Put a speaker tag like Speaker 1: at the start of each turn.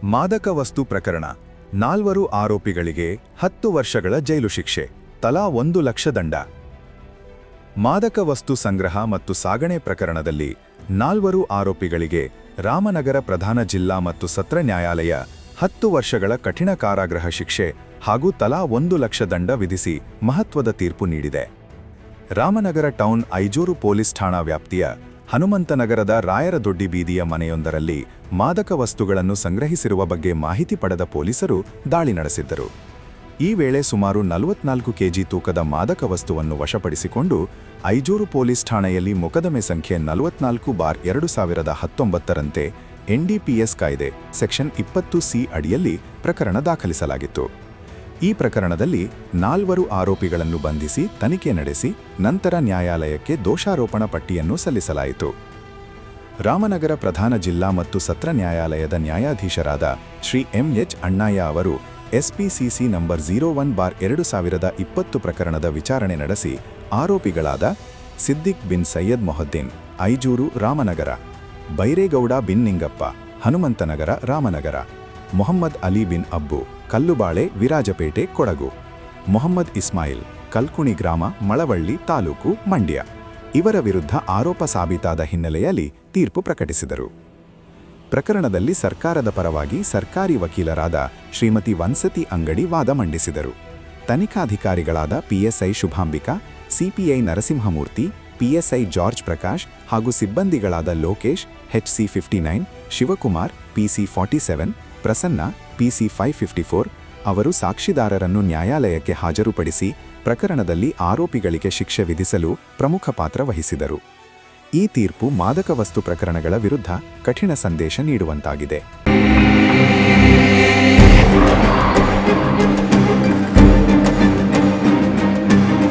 Speaker 1: ಮಾದಕ ವಸ್ತು ಪ್ರಕರಣ. 4 ಆರೋಪಿಗಳಿಗೆ 10 ವರ್ಷಗಳ ಜೈಲು ಶಿಕ್ಷೆ, ತಲಾ 1 ಲಕ್ಷ ದಂಡ. ಮಾದಕ ವಸ್ತು ಸಂಗ್ರಹ ಮತ್ತು ಸಾಗಣೆ ಪ್ರಕರಣದಲ್ಲಿ 4 ಆರೋಪಿಗಳಿಗೆ ರಾಮನಗರ ಪ್ರಧಾನ ಜಿಲ್ಲಾ ಮತ್ತು ಸತ್ರ ನ್ಯಾಯಾಲಯ 10 ವರ್ಷಗಳ ಕಠಿಣ ಕಾರಾಗೃಹ ಶಿಕ್ಷೆ ಹಾಗೂ ತಲಾ 1 ಲಕ್ಷ ದಂಡ ವಿಧಿಸಿ ಮಹತ್ವದ ತೀರ್ಪು ನೀಡಿದೆ. ರಾಮನಗರ ಟೌನ್ ಐಜೂರು ಪೊಲೀಸ್ ಠಾಣಾ ವ್ಯಾಪ್ತಿಯ ಹನುಮಂತನಗರದ ರಾಯರದೊಡ್ಡಿ ಬೀದಿಯ ಮನೆಯೊಂದರಲ್ಲಿ ಮಾದಕ ವಸ್ತುಗಳನ್ನು ಸಂಗ್ರಹಿಸಿರುವ ಬಗ್ಗೆ ಮಾಹಿತಿ ಪಡೆದ ಪೊಲೀಸರು ದಾಳಿ ನಡೆಸಿದ್ದರು. ಈ ವೇಳೆ ಸುಮಾರು 44 ಕೆಜಿ ತೂಕದ ಮಾದಕ ವಸ್ತುವನ್ನು ವಶಪಡಿಸಿಕೊಂಡು ಐಜೂರು ಪೊಲೀಸ್ ಠಾಣೆಯಲ್ಲಿ ಮೊಕದ್ದಮೆ ಸಂಖ್ಯೆ 44/2019ರಂತೆ ಎನ್ಡಿಪಿಎಸ್ ಕಾಯ್ದೆ ಸೆಕ್ಷನ್ 20C ಅಡಿಯಲ್ಲಿ ಪ್ರಕರಣ ದಾಖಲಿಸಲಾಗಿತ್ತು. ಈ ಪ್ರಕರಣದಲ್ಲಿ 4 ಆರೋಪಿಗಳನ್ನು ಬಂಧಿಸಿ ತನಿಖೆ ನಡೆಸಿ ನಂತರ ನ್ಯಾಯಾಲಯಕ್ಕೆ ದೋಷಾರೋಪಣಾ ಪಟ್ಟಿಯನ್ನು ಸಲ್ಲಿಸಲಾಯಿತು. ರಾಮನಗರ ಪ್ರಧಾನ ಜಿಲ್ಲಾ ಮತ್ತು ಸತ್ರ ನ್ಯಾಯಾಲಯದ ನ್ಯಾಯಾಧೀಶರಾದ ಶ್ರೀ ಎಂ.ಎಚ್. ಅಣ್ಣಯ್ಯ ಅವರು ಎಸ್ಪಿಸಿಸಿ ನಂಬರ್ 01/2020 ಪ್ರಕರಣದ ವಿಚಾರಣೆ ನಡೆಸಿ ಆರೋಪಿಗಳಾದ ಸಿದ್ದಿಕ್ ಬಿನ್ ಸೈಯದ್ ಮೊಹದ್ದೀನ್, ಐಜೂರು ರಾಮನಗರ, ಬೈರೇಗೌಡ ಬಿನ್ ನಿಂಗಪ್ಪ, ಹನುಮಂತನಗರ ರಾಮನಗರ, ಮೊಹಮ್ಮದ್ ಅಲಿ ಬಿನ್ ಅಬ್ಬು, ಕಲ್ಲುಬಾಳೆ ವಿರಾಜಪೇಟೆ ಕೊಡಗು, ಮೊಹಮ್ಮದ್ ಇಸ್ಮಾಯಿಲ್, ಕಲ್ಕುಣಿ ಗ್ರಾಮ ಮಳವಳ್ಳಿ ತಾಲೂಕು ಮಂಡ್ಯ ಇವರ ವಿರುದ್ಧ ಆರೋಪ ಸಾಬೀತಾದ ಹಿನ್ನೆಲೆಯಲ್ಲಿ ತೀರ್ಪು ಪ್ರಕಟಿಸಿದರು. ಪ್ರಕರಣದಲ್ಲಿ ಸರ್ಕಾರದ ಪರವಾಗಿ ಸರ್ಕಾರಿ ವಕೀಲರಾದ ಶ್ರೀಮತಿ ವನ್ಸತಿ ಅಂಗಡಿ ವಾದ ಮಂಡಿಸಿದರು. ತನಿಖಾಧಿಕಾರಿಗಳಾದ PSI Shubhambika, CPI Narasimhamurthy, PSI George Prakash ಹಾಗೂ ಸಿಬ್ಬಂದಿಗಳಾದ Lokesh HC 59, Shivakumar PC 47, Prasanna PC 554 ಅವರು ಸಾಕ್ಷಿದಾರರನ್ನು ನ್ಯಾಯಾಲಯಕ್ಕೆ ಹಾಜರುಪಡಿಸಿ ಪ್ರಕರಣದಲ್ಲಿ ಆರೋಪಿಗಳಿಗೆ ಶಿಕ್ಷೆ ವಿಧಿಸಲು ಪ್ರಮುಖ ಪಾತ್ರ ವಹಿಸಿದರು. ಈ ತೀರ್ಪು ಮಾದಕ ವಸ್ತು ಪ್ರಕರಣಗಳ ವಿರುದ್ಧ ಕಠಿಣ ಸಂದೇಶ ನೀಡುವಂತಾಗಿದೆ.